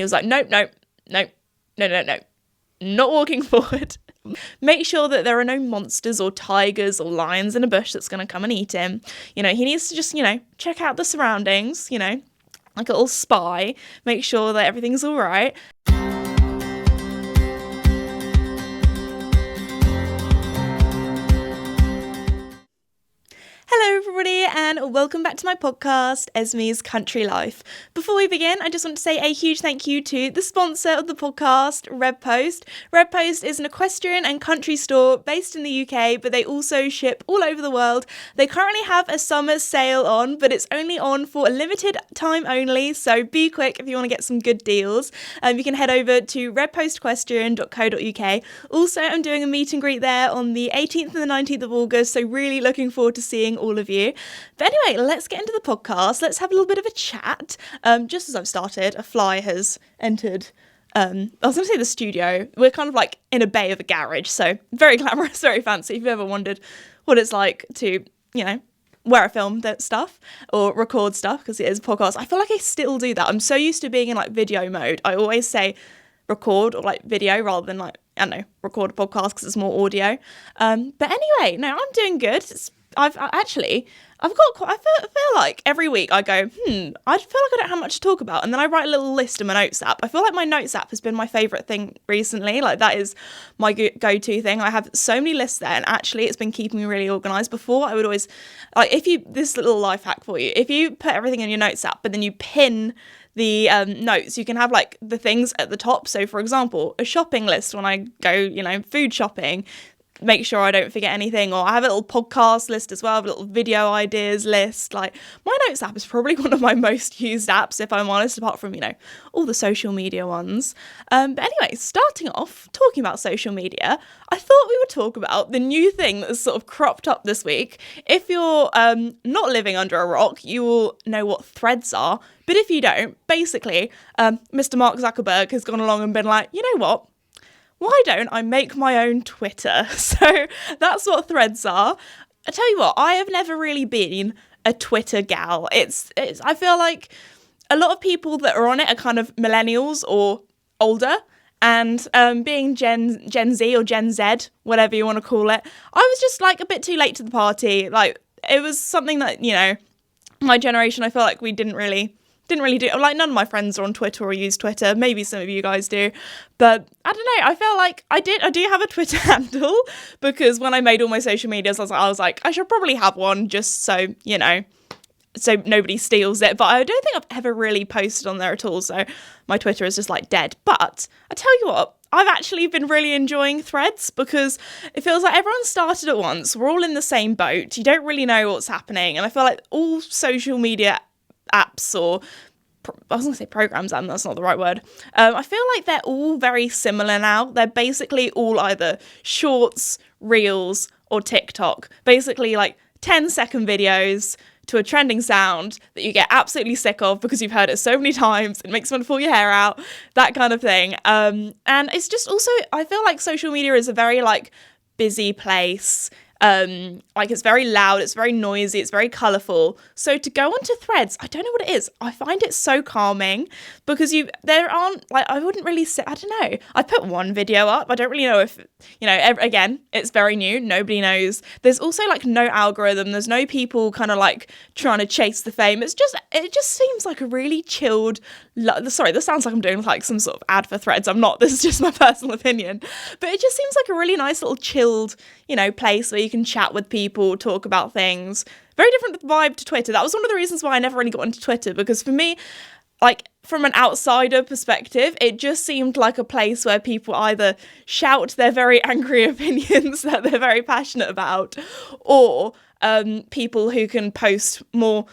He was like, nope, nope, nope, no, no, no, not walking forward. Make sure that there are no monsters or tigers or lions in a bush that's going to come and eat him. He needs to just, check out the surroundings, like a little spy, make sure that everything's all right. Hello everybody and welcome back to my podcast, Esme's Country Life. Before we begin, I just want to say a huge thank you to the sponsor of the podcast, Redpost. Redpost is an equestrian and country store based in the UK, but they also ship all over the world. They currently have a summer sale on, but it's only on for a limited time only, so be quick if you want to get some good deals. You can head over to redpostequestrian.co.uk. Also, I'm doing a meet and greet there on the 18th and the 19th of August, so really looking forward to seeing all of you. But anyway, let's get into the podcast. Let's have a little bit of a chat. Just as I've started, a fly has entered, I was going to say the studio. We're kind of like in a bay of a garage, so very glamorous, very fancy. If you've ever wondered what it's like to, where I film that stuff or record stuff, because it is a podcast, I feel like I still do that. I'm so used to being in like video mode. I always say record or like video rather than like, record a podcast because it's more audio. But anyway, no, I'm doing good. I feel like every week I go, I feel like I don't have much to talk about. And then I write a little list in my notes app. I feel like my notes app has been my favourite thing recently. Like that is my go-to thing. I have so many lists there and actually it's been keeping me really organised. Before I would always, this little life hack for you, if you put everything in your notes app, but then you pin the notes, you can have like the things at the top. So for example, a shopping list when I go, food shopping, make sure I don't forget anything, or I have a little podcast list as well, a little video ideas list. Like my notes app is probably one of my most used apps, if I'm honest, apart from, all the social media ones. But anyway, starting off talking about social media, I thought we would talk about the new thing that's sort of cropped up this week. If you're not living under a rock, you will know what Threads are. But if you don't, basically, Mr. Mark Zuckerberg has gone along and been like, you know what? Why don't I make my own Twitter? So that's what Threads are. I tell you what, I have never really been a Twitter gal. It's I feel like a lot of people that are on it are kind of millennials or older. And being Gen Z or Gen Z, whatever you want to call it, I was just like a bit too late to the party. Like it was something that, my generation, I feel like we didn't really do. Like none of my friends are on Twitter or use Twitter. Maybe some of you guys do, but I don't know. I feel like I do have a Twitter handle because when I made all my social medias, I was like, I should probably have one just so so nobody steals it. But I don't think I've ever really posted on there at all. So my Twitter is just like dead. But I tell you what, I've actually been really enjoying Threads because it feels like everyone started at once. We're all in the same boat. You don't really know what's happening, and I feel like all social media apps or I was going to say programs, and that's not the right word. I feel like they're all very similar now. They're basically all either shorts, reels, or TikTok. Basically like 10-second videos to a trending sound that you get absolutely sick of because you've heard it so many times. It makes you want to pull your hair out, that kind of thing. And it's just also, I feel like social media is a very like busy place. It's very loud, it's very noisy, it's very colourful. So to go onto Threads, I don't know what it is. I find it so calming because I wouldn't really say, I don't know. I put one video up. I don't really know if, again, it's very new. Nobody knows. There's also like no algorithm. There's no people kind of like trying to chase the fame. It just seems like a really chilled, sorry, this sounds like I'm doing like some sort of ad for Threads. I'm not. This is just my personal opinion. But it just seems like a really nice little chilled, place where you can chat with people, talk about things. Very different vibe to Twitter. That was one of the reasons why I never really got into Twitter, because for me, like from an outsider perspective, it just seemed like a place where people either shout their very angry opinions that they're very passionate about, or people who can post more,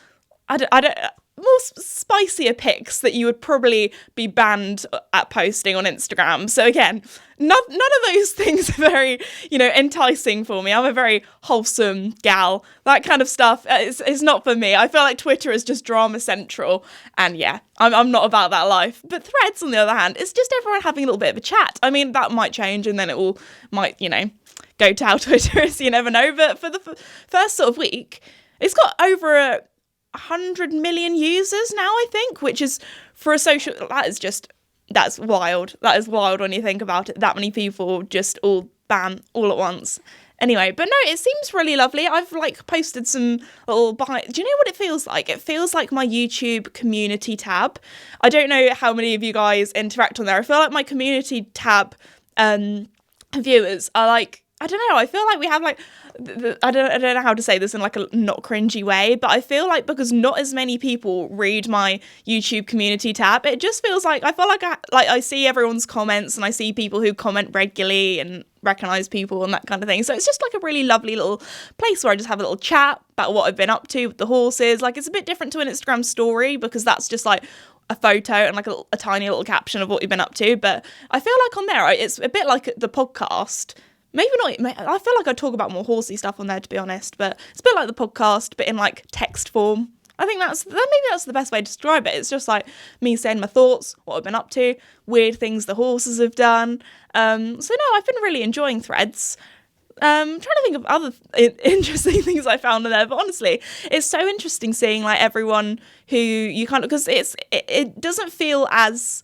more spicier pics that you would probably be banned at posting on Instagram. So again, none of those things are very, enticing for me. I'm a very wholesome gal. That kind of stuff is not for me. I feel like Twitter is just drama central. And yeah, I'm not about that life. But Threads, on the other hand, it's just everyone having a little bit of a chat. I mean, that might change and then it might, go to how Twitter is. You never know. But for the first sort of week, it's got over 100 million users now, I think, which is for a social, that is just That's wild. That is wild when you think about it. That many people just all bam, all at once. Anyway, but no, it seems really lovely. I've like posted some little behind. Do you know what it feels like? It feels like my YouTube community tab. I don't know how many of you guys interact on there. I feel like my community tab viewers are like, I don't know. I feel like we have like, I don't know how to say this in like a not cringy way, but I feel like because not as many people read my YouTube community tab, it just feels like I feel like I see everyone's comments and I see people who comment regularly and recognize people and that kind of thing. So it's just like a really lovely little place where I just have a little chat about what I've been up to with the horses. Like it's a bit different to an Instagram story because that's just like a photo and like a tiny little caption of what you've been up to. But I feel like on there, it's a bit like the podcast. Maybe not. I feel like I talk about more horsey stuff on there, to be honest, but it's a bit like the podcast, but in like text form. I think maybe that's the best way to describe it. It's just like me saying my thoughts, what I've been up to, weird things the horses have done. So no, I've been really enjoying Threads. Trying to think of other interesting things I found in there, but honestly, it's so interesting seeing like everyone who you kind of, because it doesn't feel as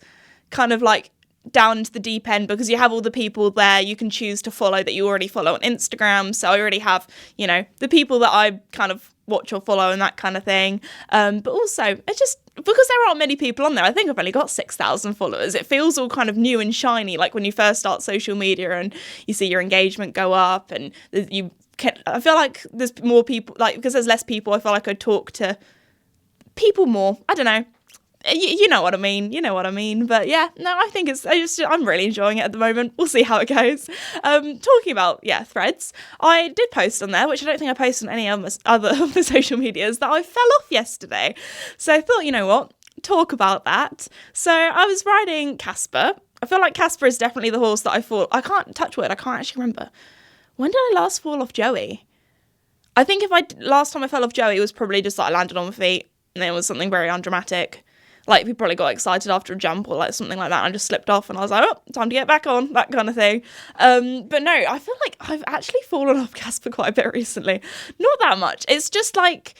kind of like down into the deep end because you have all the people there you can choose to follow that you already follow on Instagram. So I already have, you know, the people that I kind of watch or follow and that kind of thing. But also, it's just because there aren't many people on there. I think I've only got 6,000 followers. It feels all kind of new and shiny, like when you first start social media and you see your engagement go up and I feel like there's more people, like because there's less people, I feel like I talk to people more. I don't know. You know what I mean. But yeah, no, I think I'm really enjoying it at the moment. We'll see how it goes. Talking about, Threads, I did post on there, which I don't think I posted on any other of the social medias, that I fell off yesterday. So I thought, you know what, talk about that. So I was riding Casper. I feel like Casper is definitely the horse that I can't actually remember. When did I last fall off Joey? I think last time I fell off Joey, it was probably just like I landed on my feet and it was something very undramatic. Like, we probably got excited after a jump or like something like that and I just slipped off and I was like, oh, time to get back on, that kind of thing. But no, I feel like I've actually fallen off Casper quite a bit recently. Not that much. It's just like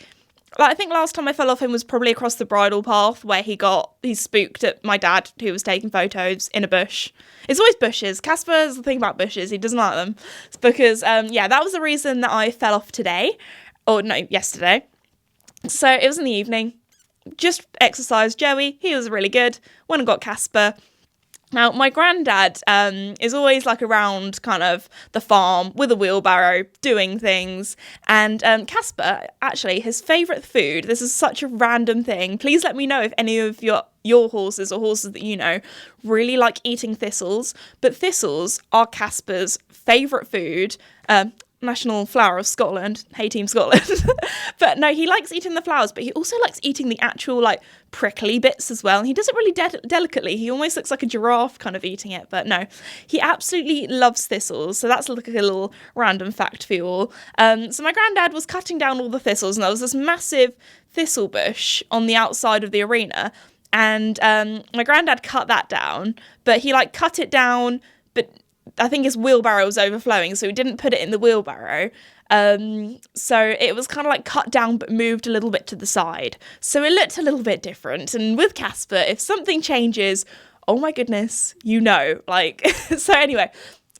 I think last time I fell off him was probably across the bridle path where he spooked at my dad who was taking photos in a bush. It's always bushes. Casper's the thing about bushes. He doesn't like them. It's because, that was the reason that I fell off yesterday. So it was in the evening. Just exercised Joey. He was really good. Went and got Casper. Now, my granddad is always like around kind of the farm with a wheelbarrow doing things. And Casper, actually, his favourite food, this is such a random thing. Please let me know if any of your horses or horses that you know really like eating thistles. But thistles are Casper's favourite food. National flower of Scotland. Hey, Team Scotland. But no, he likes eating the flowers, but he also likes eating the actual like prickly bits as well. And he does it really delicately. He almost looks like a giraffe kind of eating it. But no, he absolutely loves thistles. So that's like a little random fact for you all. So my granddad was cutting down all the thistles and there was this massive thistle bush on the outside of the arena. And my granddad cut that down, but he like cut it down, but I think his wheelbarrow was overflowing, so he didn't put it in the wheelbarrow. So it was kind of like cut down but moved a little bit to the side. So it looked a little bit different. And with Casper, if something changes, oh my goodness, you know. Like, so anyway,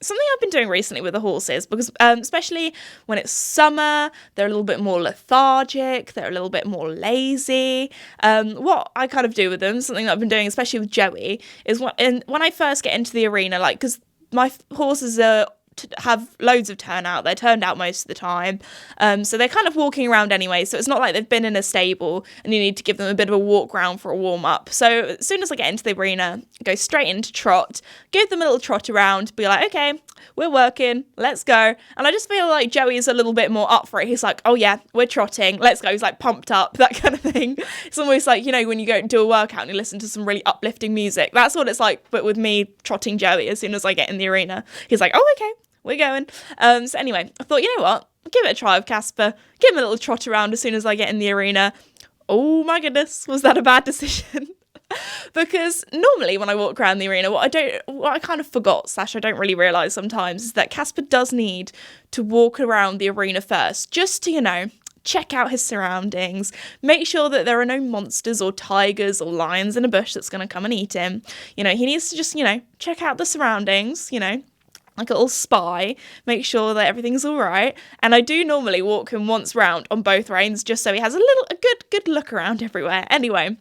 something I've been doing recently with the horses, because especially when it's summer, they're a little bit more lethargic, they're a little bit more lazy. What I kind of do with them, something that I've been doing, especially with Joey, is when I first get into the arena, like, because my horses have loads of turnout. They're turned out most of the time. So they're kind of walking around anyway. So it's not like they've been in a stable and you need to give them a bit of a walk around for a warm up. So as soon as I get into the arena, go straight into trot, give them a little trot around, be like, okay, we're working, let's go. And I just feel like Joey is a little bit more up for it. He's like, oh yeah, we're trotting, let's go. He's like pumped up, that kind of thing. It's almost like, you know, when you go and do a workout and you listen to some really uplifting music. That's what it's like, but with me trotting Joey as soon as I get in the arena. He's like, oh, okay, we're going. So anyway, I thought, you know what? Give it a try with Casper. Give him a little trot around as soon as I get in the arena. Oh my goodness, was that a bad decision? Because normally when I walk around the arena, what I kind of forgot / I don't really realise sometimes is that Casper does need to walk around the arena first, just to, you know, check out his surroundings, make sure that there are no monsters or tigers or lions in a bush that's going to come and eat him. He needs to just, check out the surroundings, like a little spy, make sure that everything's all right. And I do normally walk him once round on both reins just so he has a good look around everywhere. Anyway,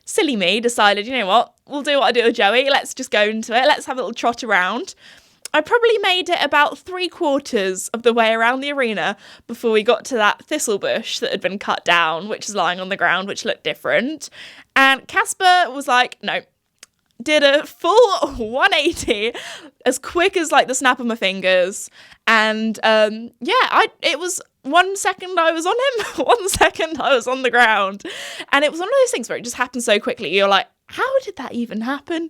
silly me decided, you know what, we'll do what I do with Joey. Let's just go into it. Let's have a little trot around. I probably made it about 3/4 of the way around the arena before we got to that thistle bush that had been cut down, which is lying on the ground, which looked different. And Casper was like, no, did a full 180 as quick as like the snap of my fingers. And it was 1 second I was on him, 1 second I was on the ground. And it was one of those things where it just happened so quickly. You're like, how did that even happen?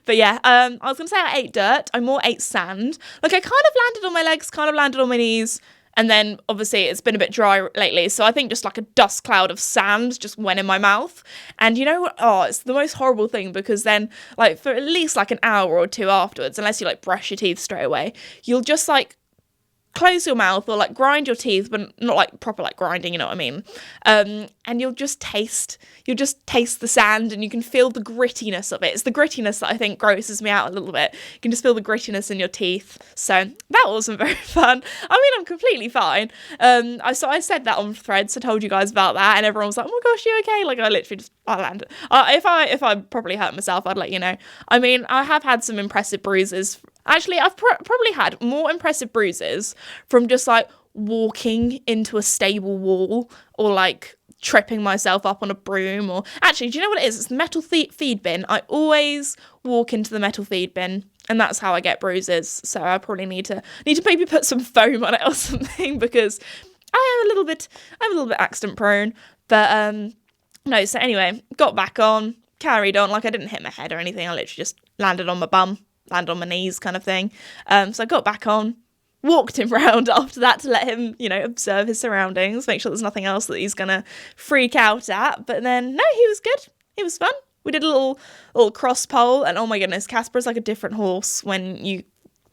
But yeah, I was going to say I ate dirt. I more ate sand. Like I kind of landed on my legs, kind of landed on my knees. And then obviously it's been a bit dry lately. So I think just like a dust cloud of sand just went in my mouth. And you know what? Oh, it's the most horrible thing because then like for at least like an hour or two afterwards, unless you like brush your teeth straight away, you'll just like close your mouth or like grind your teeth, but not like proper like grinding, you know what I mean? And you'll just taste the sand and you can feel the grittiness of it. It's the grittiness that I think grosses me out a little bit. You can just feel the grittiness in your teeth. So that wasn't very fun. I mean, I'm completely fine. I said that on Threads. I told you guys about that and everyone was like, oh my gosh, you okay? Like I landed. If I probably hurt myself, I'd let you know. I mean, I have had some impressive bruises. Actually, I've probably had more impressive bruises from just like walking into a stable wall or like tripping myself up on a broom. Or actually, do you know what it is? It's the metal feed bin. I always walk into the metal feed bin and that's how I get bruises. So I probably need to maybe put some foam on it or something because I'm a little bit accident prone. But no, so anyway, got back on, carried on. Like I didn't hit my head or anything. I literally just landed on my bum. Land on my knees kind of thing. So I got back on, walked him round after that to let him, observe his surroundings, make sure there's nothing else that he's going to freak out at. But then, no, he was good. It was fun. We did a little cross pole and oh my goodness, Casper's like a different horse when you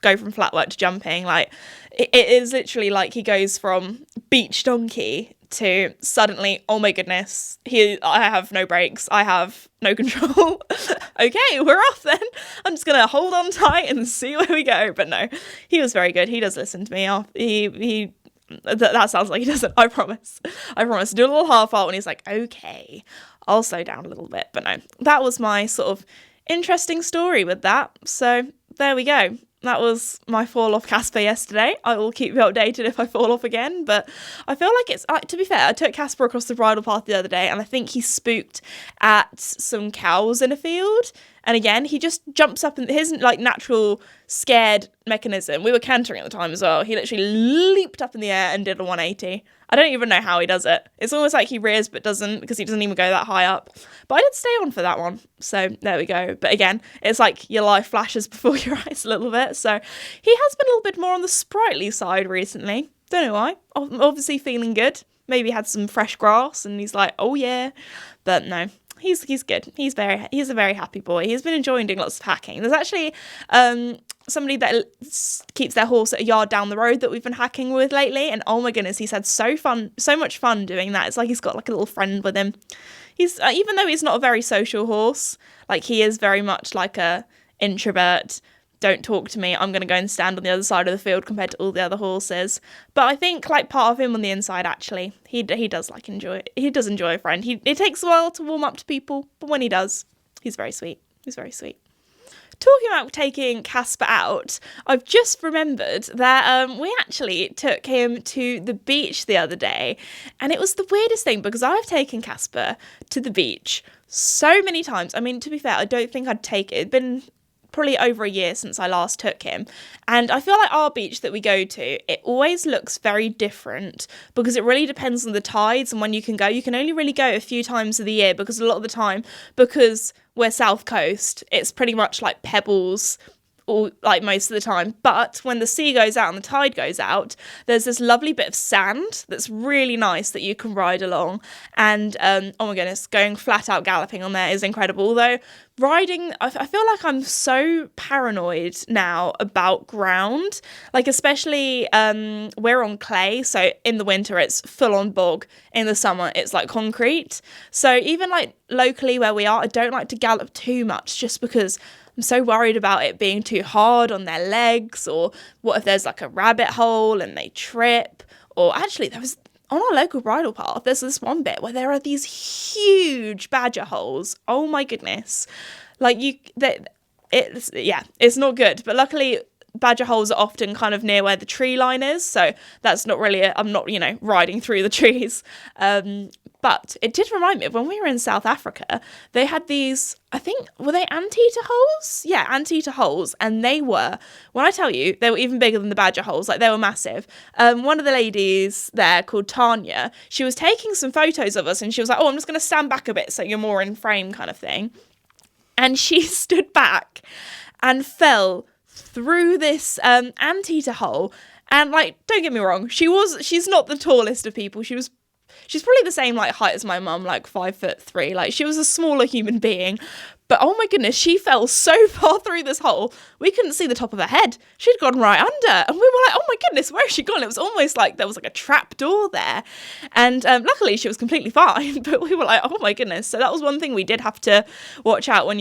go from flat work to jumping. Like it is literally like he goes from beach donkey to suddenly, oh my goodness, I have no brakes, I have no control. Okay, we're off then. I'm just gonna hold on tight and see where we go. But no, he was very good. He does listen to me. That sounds like he doesn't. I promise. Do a little half heart when he's like, okay, I'll slow down a little bit. But no, that was my sort of interesting story with that. So there we go. That was my fall off Casper yesterday. I will keep you updated if I fall off again. But I feel like it's, to be fair, I took Casper across the bridle path the other day and I think he spooked at some cows in a field. And again, he just jumps up and his like natural scared mechanism. We were cantering at the time as well. He literally leaped up in the air and did a 180. I don't even know how he does it. It's almost like he rears but doesn't because he doesn't even go that high up. But I did stay on for that one. So there we go. But again, it's like your life flashes before your eyes a little bit. So he has been a little bit more on the sprightly side recently. Don't know why. Obviously feeling good. Maybe had some fresh grass and he's like, oh yeah. But no. He's good. He's a very happy boy. He's been enjoying doing lots of hacking. There's actually somebody that keeps their horse at a yard down the road that we've been hacking with lately, and oh my goodness, he's had so much fun doing that. It's like he's got like a little friend with him. He's even though he's not a very social horse, like he is very much like a introvert. Don't talk to me, I'm going to go and stand on the other side of the field compared to all the other horses. But I think like part of him on the inside, actually, he does like enjoy it. He does enjoy a friend. It takes a while to warm up to people, but when he does, he's very sweet. He's very sweet. Talking about taking Casper out, I've just remembered that we actually took him to the beach the other day. And it was the weirdest thing because I've taken Casper to the beach so many times. I mean, to be fair, I don't think I'd take it. It'd been probably over a year since I last took him. And I feel like our beach that we go to, it always looks very different because it really depends on the tides and when you can go. You can only really go a few times of the year because a lot of the time, because we're South Coast, it's pretty much like pebbles all like most of the time. But when the sea goes out and the tide goes out, there's this lovely bit of sand that's really nice that you can ride along. And oh my goodness, going flat out galloping on there is incredible. Although riding, I feel like I'm so paranoid now about ground, like especially we're on clay, so in the winter it's full on bog, in the summer it's like concrete. So even like locally where we are, I don't like to gallop too much just because I'm so worried about it being too hard on their legs, or what if there's like a rabbit hole and they trip. Or actually there was, on our local bridle path, there's this one bit where there are these huge badger holes. Oh my goodness. Like it's not good. But luckily badger holes are often kind of near where the tree line is. So that's not really, I'm not, riding through the trees. But it did remind me of when we were in South Africa, they had these, I think, were they anteater holes? Yeah, anteater holes. And they were, when I tell you, they were even bigger than the badger holes. Like, they were massive. One of the ladies there called Tanya, she was taking some photos of us and she was like, oh, I'm just going to stand back a bit so you're more in frame kind of thing. And she stood back and fell through this anteater hole. And, like, don't get me wrong, she's not the tallest of people. She's probably the same like height as my mum, like 5'3". Like, she was a smaller human being. But oh my goodness, she fell so far through this hole, we couldn't see the top of her head. She'd gone right under. And we were like, oh my goodness, where has she gone? It was almost like there was like a trap door there. And luckily she was completely fine. But we were like, oh my goodness. So that was one thing we did have to watch out when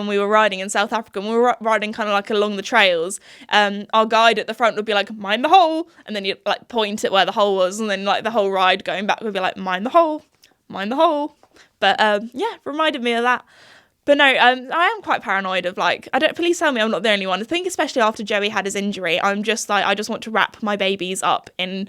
we were riding in South Africa. And we were riding kind of like along the trails. Our guide at the front would be like, mind the hole. And then you'd like point at where the hole was. And then like the whole ride going back would be like, mind the hole, mind the hole. But yeah, reminded me of that. But no, I am quite paranoid of like, please tell me I'm not the only one. I think especially after Joey had his injury, I'm just like, I just want to wrap my babies up in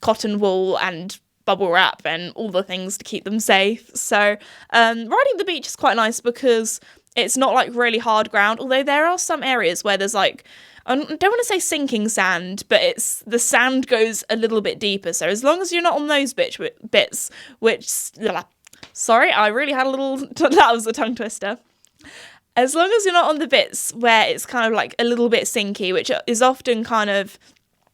cotton wool and bubble wrap and all the things to keep them safe. So riding the beach is quite nice because it's not like really hard ground, although there are some areas where there's like, I don't want to say sinking sand, but the sand goes a little bit deeper. So as long as you're not on those bits, sorry, I really had that was a tongue twister. As long as you're not on the bits where it's kind of like a little bit sinky, which is often kind of,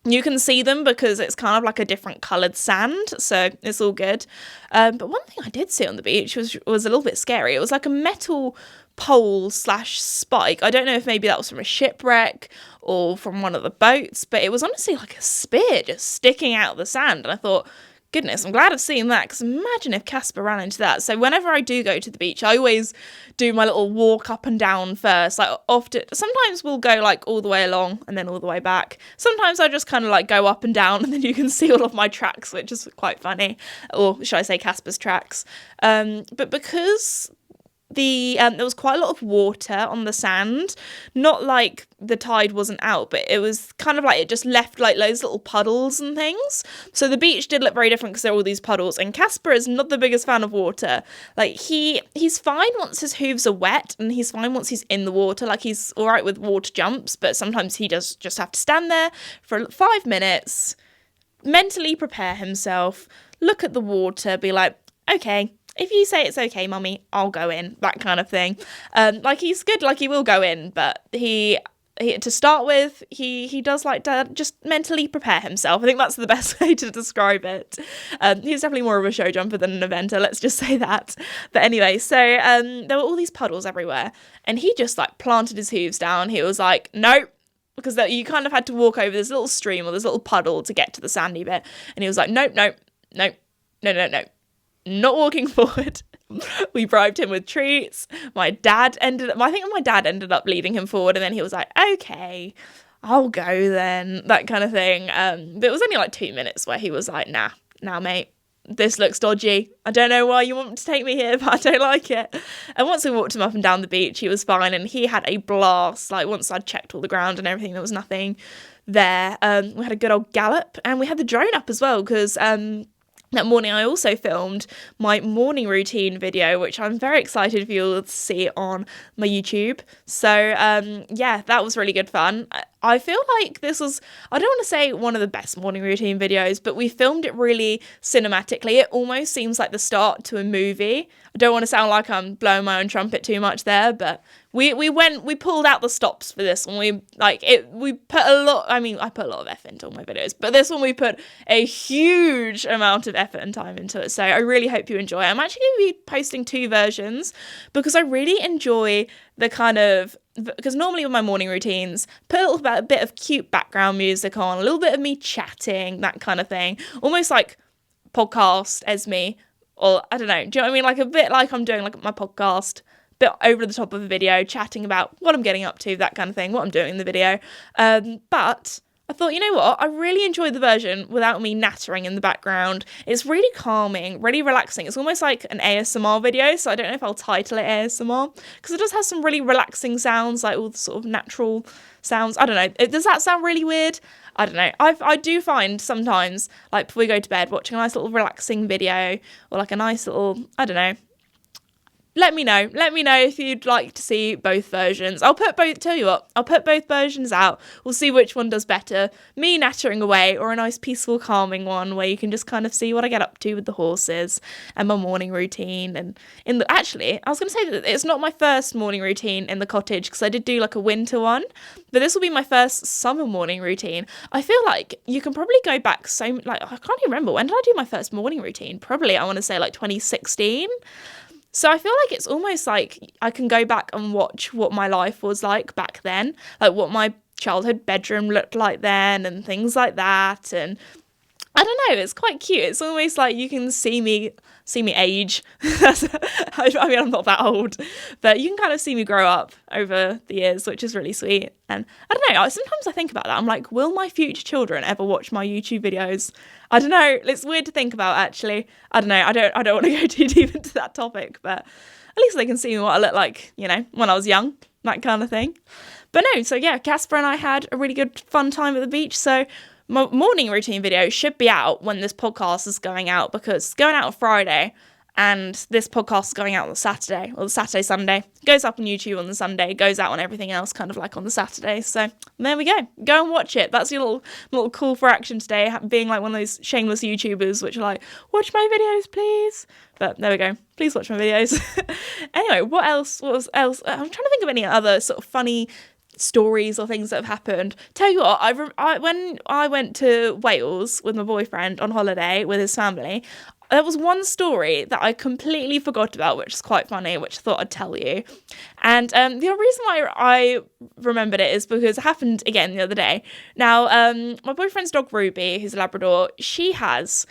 you can see them because it's kind of like a different coloured sand, so it's all good. But one thing I did see on the beach was a little bit scary. It was like a metal pole/spike. I don't know if maybe that was from a shipwreck or from one of the boats, but it was honestly like a spear just sticking out of the sand. And I thought, goodness, I'm glad I've seen that, because imagine if Casper ran into that. So whenever I do go to the beach, I always do my little walk up and down first. Like often, sometimes we'll go like all the way along and then all the way back. Sometimes I just kind of like go up and down and then you can see all of my tracks, which is quite funny. Or should I say Casper's tracks? But because there was quite a lot of water on the sand, not like the tide wasn't out, but it was kind of like it just left like loads of little puddles and things. So the beach did look very different because there were all these puddles, and Casper is not the biggest fan of water. Like he's fine once his hooves are wet, and he's fine once he's in the water. Like he's all right with water jumps, but sometimes he does just have to stand there for 5 minutes, mentally prepare himself, look at the water, be like, okay, if you say it's okay, mummy, I'll go in, that kind of thing. Like he's good, like he will go in, but he to start with, he does like to just mentally prepare himself. I think that's the best way to describe it. He's definitely more of a show jumper than an eventer, let's just say that. But anyway, so there were all these puddles everywhere, and he just like planted his hooves down. He was like, nope. Because you kind of had to walk over this little stream or this little puddle to get to the sandy bit. And he was like, nope, not walking forward. We bribed him with treats. I think my dad ended up leading him forward, and then he was like, okay, I'll go then, that kind of thing. But it was only like 2 minutes where he was like, nah, mate, this looks dodgy. I don't know why you want to take me here, but I don't like it. And once we walked him up and down the beach, he was fine, and he had a blast. Like once I'd checked all the ground and everything, there was nothing there. We had a good old gallop, and we had the drone up as well, because that morning I also filmed my morning routine video, which I'm very excited for you all to see on my YouTube. So yeah, that was really good fun. I feel like this was, I don't want to say one of the best morning routine videos, but we filmed it really cinematically. It almost seems like the start to a movie. I don't want to sound like I'm blowing my own trumpet too much there, but we pulled out the stops for this one. We put a lot, I put a lot of effort into all my videos, but this one we put a huge amount of effort and time into it. So I really hope you enjoy it. I'm actually going to be posting 2 versions because I really enjoy the kind of, because normally with my morning routines, put a bit of cute background music on, a little bit of me chatting, that kind of thing, almost like podcast as me, or I don't know, do you know what I mean? Like a bit like I'm doing like my podcast, bit over the top of a video, chatting about what I'm getting up to, that kind of thing, what I'm doing in the video. But I thought, you know what, I really enjoyed the version without me nattering in the background. It's really calming, really relaxing. It's almost like an ASMR video, so I don't know if I'll title it ASMR, because it does have some really relaxing sounds, like all the sort of natural sounds. I don't know, does that sound really weird? I don't know. I do find sometimes, like before we go to bed, watching a nice little relaxing video, or like a nice little, I don't know, let me know if you'd like to see both versions. I'll put both versions out. We'll see which one does better. Me nattering away, or a nice peaceful calming one where you can just kind of see what I get up to with the horses and my morning routine. And actually, I was going to say that it's not my first morning routine in the cottage, because I did do like a winter one, but this will be my first summer morning routine. I feel like you can probably go back I can't even remember, when did I do my first morning routine? Probably, I want to say like 2016. So I feel like it's almost like I can go back and watch what my life was like back then, like what my childhood bedroom looked like then and things like that. And I don't know, it's quite cute. It's almost like you can see me age. I mean, I'm not that old, but you can kind of see me grow up over the years, which is really sweet. And I don't know, sometimes I think about that. I'm like, will my future children ever watch my YouTube videos? I don't know. It's weird to think about, actually. I don't know. I don't want to go too deep into that topic, but at least they can see what I look like, you know, when I was young, that kind of thing. But no, so yeah, Casper and I had a really good fun time at the beach. So my morning routine video should be out when this podcast is going out, because it's going out on Friday and this podcast is going out on the Saturday, or the Saturday, Sunday. It goes up on YouTube on the Sunday, goes out on everything else kind of like on the Saturday. So there we go. Go and watch it. That's your little call for action today, being like one of those shameless YouTubers which are like, watch my videos, please. But there we go. Please watch my videos. Anyway, what else? I'm trying to think of any other sort of funny stories or things that have happened. Tell you what, when I went to Wales with my boyfriend on holiday with his family, there was one story that I completely forgot about, which is quite funny, which I thought I'd tell you. And the reason why I remembered it is because it happened again the other day. Now, my boyfriend's dog Ruby, who's a Labrador, she does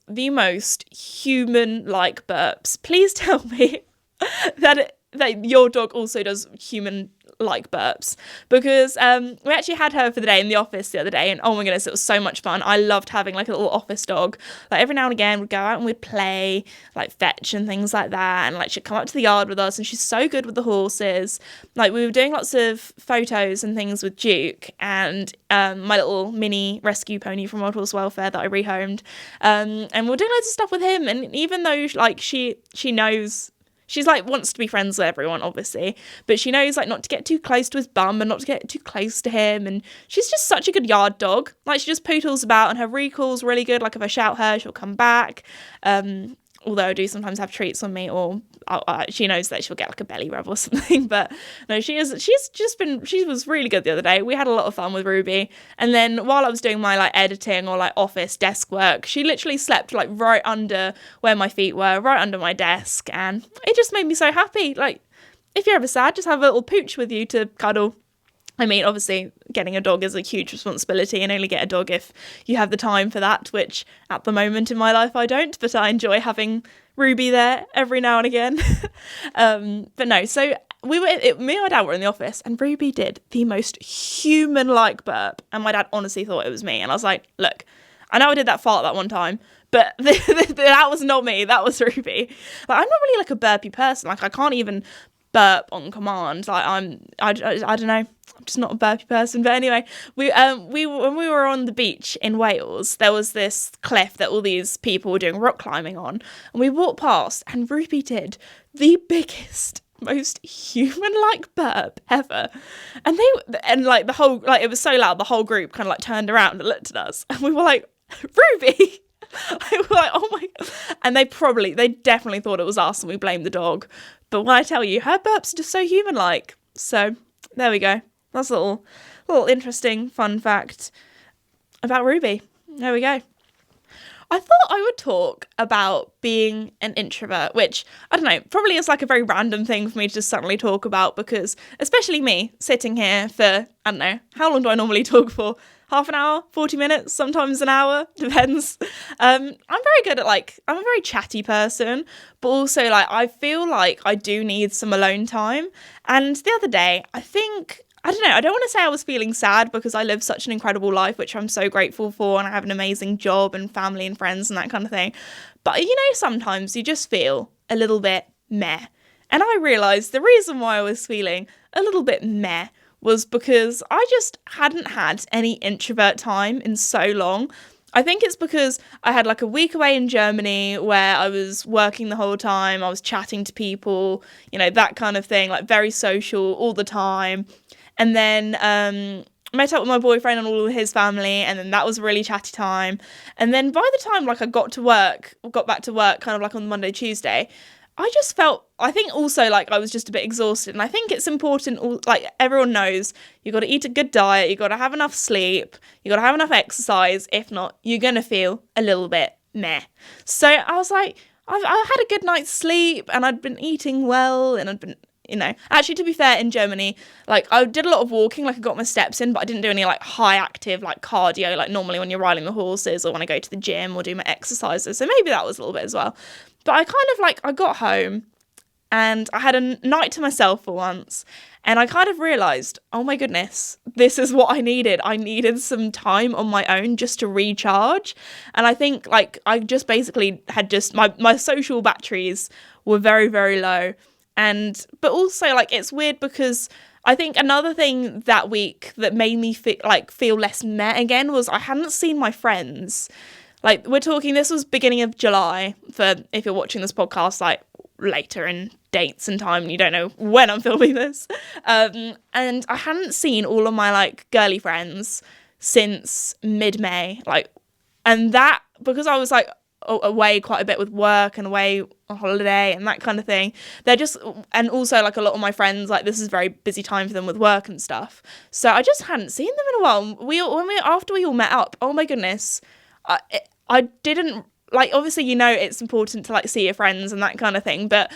the most human-like burps. Please tell me that your dog also does human-like burps, because we actually had her for the day in the office the other day, and oh my goodness, it was so much fun. I loved having like a little office dog. Like every now and again we'd go out and we'd play, like fetch and things like that, and like she'd come up to the yard with us, and she's so good with the horses. Like we were doing lots of photos and things with Duke and my little mini rescue pony from World Horse Welfare that I rehomed, and we're doing loads of stuff with him. And even though like she knows, she's like wants to be friends with everyone, obviously, but she knows like not to get too close to his bum and not to get too close to him. And she's just such a good yard dog. Like she just poodles about, and her recall's really good. Like if I shout her, she'll come back. Although I do sometimes have treats on me, or she knows that she'll get like a belly rub or something. But no, she was really good the other day. We had a lot of fun with Ruby. And then while I was doing my like editing or like office desk work, she literally slept like right under where my feet were, right under my desk. And it just made me so happy. Like if you're ever sad, just have a little pooch with you to cuddle. I mean, obviously, getting a dog is a huge responsibility, and only get a dog if you have the time for that, which at the moment in my life I don't, but I enjoy having Ruby there every now and again. But no, so me and my dad were in the office, and Ruby did the most human-like burp, and my dad honestly thought it was me. And I was like, look, I know I did that fart that one time, but that was not me, that was Ruby. Like, I'm not really like a burpy person. Like I can't even burp on command. Like I don't know, I'm just not a burpy person. But anyway, when we were on the beach in Wales, there was this cliff that all these people were doing rock climbing on, and we walked past, and Ruby did the biggest most human-like burp ever. And like the whole, like it was so loud, the whole group kind of like turned around and looked at us, and we were like, Ruby. I was like, oh my God. And they definitely thought it was us, and we blamed the dog. But when I tell you, her burps are just so human-like. So there we go. That's a little interesting fun fact about Ruby. There we go. I thought I would talk about being an introvert, which, I don't know, probably is like a very random thing for me to just suddenly talk about, because especially me sitting here for, I don't know, how long do I normally talk for? Half an hour, 40 minutes, sometimes an hour, depends. I'm very good at I'm a very chatty person, but also I feel like I do need some alone time. And the other day, I don't know, I don't want to say I was feeling sad, because I live such an incredible life, which I'm so grateful for, and I have an amazing job and family and friends and that kind of thing. But, sometimes you just feel a little bit meh. And I realised the reason why I was feeling a little bit meh was because I just hadn't had any introvert time in so long. I think it's because I had a week away in Germany where I was working the whole time, I was chatting to people, that kind of thing, very social all the time. And then met up with my boyfriend and all of his family, and then that was a really chatty time. And then by the time I got back to work kind of on Monday, Tuesday, I just felt, I think also I was just a bit exhausted. And I think it's important, everyone knows, you got to eat a good diet, you got to have enough sleep, you got to have enough exercise. If not, you're going to feel a little bit meh. So I was like, I had a good night's sleep, and I'd been eating well, and I'd been, actually, to be fair, in Germany, I did a lot of walking, I got my steps in, but I didn't do any high active cardio, normally when you're riding the horses or when I go to the gym or do my exercises. So maybe that was a little bit as well. But I kind of I got home and I had a night to myself for once, and I kind of realised, oh my goodness, this is what I needed. I needed some time on my own just to recharge. And I think I just basically had my social batteries were very, very low. But also it's weird, because I think another thing that week that made me feel less meh again was I hadn't seen my friends. We're talking, this was beginning of July, for if you're watching this podcast later in dates and time and you don't know when I'm filming this. And I hadn't seen all of my girly friends since mid-May. And that, because I was away quite a bit with work and away on holiday and that kind of thing, and also a lot of my friends, this is a very busy time for them with work and stuff, so I just hadn't seen them in a while. After we all met up, oh my goodness, I didn't obviously it's important to see your friends and that kind of thing, but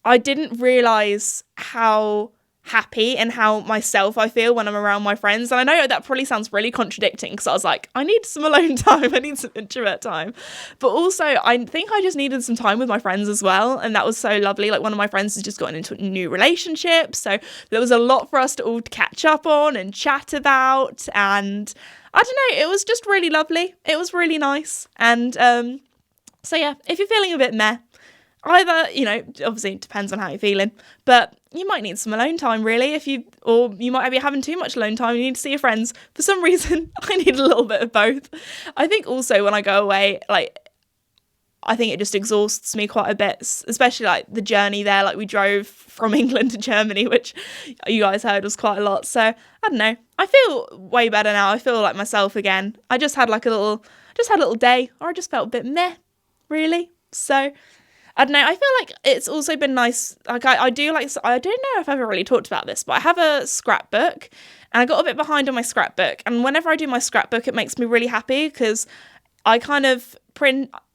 I didn't realise how happy and how myself I feel when I'm around my friends. And I know that probably sounds really contradicting, because I was I need some alone time, I need some introvert time, but also I think I just needed some time with my friends as well, and that was so lovely. One of my friends has just gotten into a new relationship, so there was a lot for us to all catch up on and chat about, and I don't know, it was just really lovely. It was really nice. And so yeah, if you're feeling a bit meh, either, obviously it depends on how you're feeling, but you might need some alone time, really, or you might be having too much alone time, you need to see your friends. For some reason, I need a little bit of both. I think also when I go away, I think it just exhausts me quite a bit, especially the journey there. We drove from England to Germany, which you guys heard was quite a lot. So I don't know, I feel way better now. I feel like myself again. I just had a little day, or I just felt a bit meh, really. So I don't know, I feel it's also been nice, I don't know if I've ever really talked about this, but I have a scrapbook, and I got a bit behind on my scrapbook, and whenever I do my scrapbook, it makes me really happy, because I kind of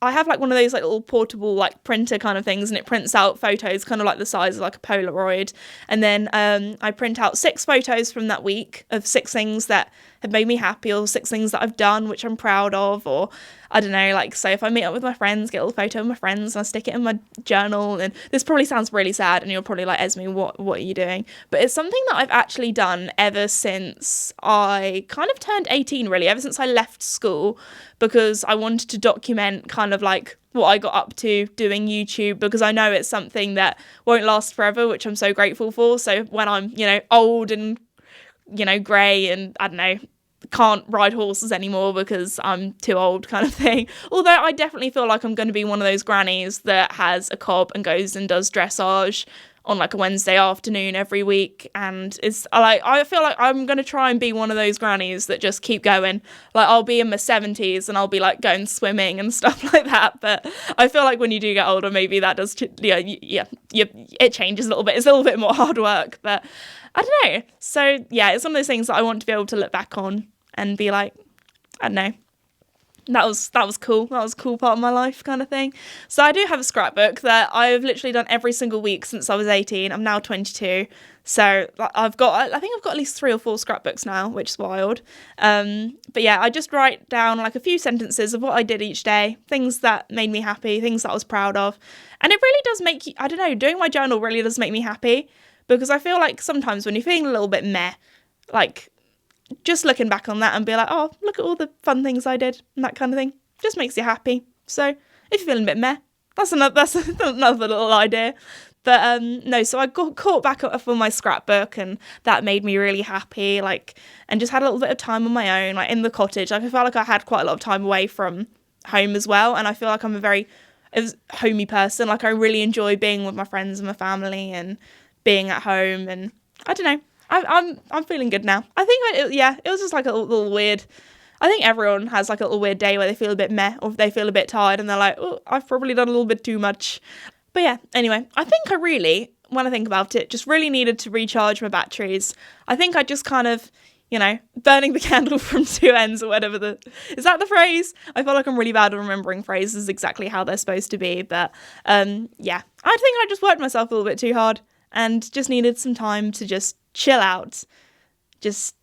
I have one of those little portable printer kind of things, and it prints out photos kind of the size of a Polaroid, and then I print out 6 photos from that week of 6 things that have made me happy, or 6 things that I've done which I'm proud of, or I don't know, so if I meet up with my friends, get a little photo of my friends and I stick it in my journal. And this probably sounds really sad, and you're probably Esme, what are you doing? But it's something that I've actually done ever since I kind of turned 18, really, ever since I left school, because I wanted to document kind of what I got up to doing YouTube, because I know it's something that won't last forever, which I'm so grateful for. So when I'm, old and, grey and, I don't know, can't ride horses anymore because I'm too old kind of thing. Although I definitely feel like I'm going to be one of those grannies that has a cob and goes and does dressage on like a Wednesday afternoon every week, and it's like I feel like I'm gonna try and be one of those grannies that just keep going. Like I'll be in my 70s and I'll be like going swimming and stuff like that, but I feel like when you do get older, maybe that does it changes a little bit. It's a little bit more hard work, but I don't know. So yeah, it's one of those things that I want to be able to look back on and be like, I don't know, that was cool. That was a cool part of my life, kind of thing. So I do have a scrapbook that I've literally done every single week since I was 18. I'm now 22. So I think I've got at least 3 or 4 scrapbooks now, which is wild. But yeah, I just write down like a few sentences of what I did each day, things that made me happy, things that I was proud of. And it really does make you, I don't know, doing my journal really does make me happy, because I feel like sometimes when you're feeling a little bit meh, like just looking back on that and be like, oh, look at all the fun things I did and that kind of thing, just makes you happy. So if you're feeling a bit meh, that's another little idea. But no, so I got caught back up on my scrapbook, and that made me really happy, like, and just had a little bit of time on my own, like in the cottage. Like I felt like I had quite a lot of time away from home as well, and I feel like I'm a very homey person. Like I really enjoy being with my friends and my family and being at home, and I don't know. I'm feeling good now. I think it was just like a little weird. I think everyone has like a little weird day where they feel a bit meh, or they feel a bit tired and they're like, oh, I've probably done a little bit too much. But yeah, anyway, I think I really, when I think about it, just really needed to recharge my batteries. I think I just kind of, burning the candle from 2 ends, or whatever is that the phrase? I feel like I'm really bad at remembering phrases exactly how they're supposed to be. But yeah, I think I just worked myself a little bit too hard and just needed some time to just chill out, just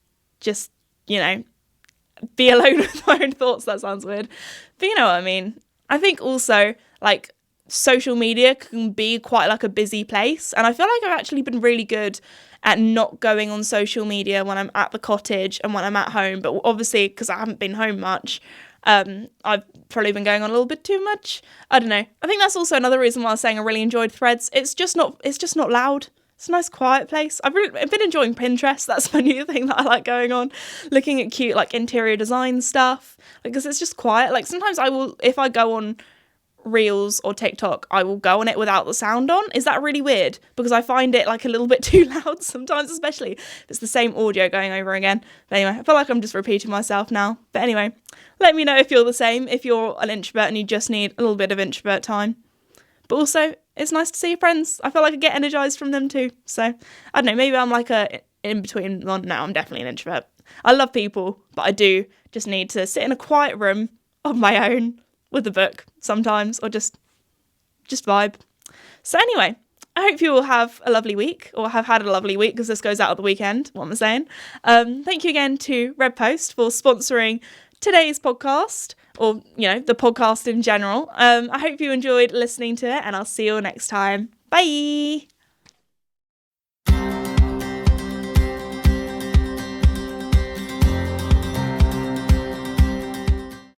be alone with my own thoughts. That sounds weird, but you know what I mean. I think also like social media can be quite like a busy place, and I feel like I've actually been really good at not going on social media when I'm at the cottage and when I'm at home. But obviously, because I haven't been home much, I've probably been going on a little bit too much. I don't know. I think that's also another reason why I was saying I really enjoyed Threads. It's just not loud. It's a nice quiet place. I've been enjoying Pinterest. That's my new thing that I like going on, looking at cute like interior design stuff, because it's just quiet. Like sometimes if I go on Reels or TikTok, I will go on it without the sound on. Is that really weird? Because I find it like a little bit too loud sometimes, especially if it's the same audio going over again. But anyway, I feel like I'm just repeating myself now. But anyway, let me know if you're the same, if you're an introvert and you just need a little bit of introvert time. But also, it's nice to see your friends. I feel like I get energized from them too. So, I don't know, maybe I'm like a in-between. Well, no, I'm definitely an introvert. I love people, but I do just need to sit in a quiet room of my own with a book sometimes, or just vibe. So anyway, I hope you all have a lovely week, or have had a lovely week, because this goes out at the weekend, what I'm saying. Thank you again to Red Post for sponsoring today's podcast, or, the podcast in general. I hope you enjoyed listening to it, and I'll see you all next time. Bye!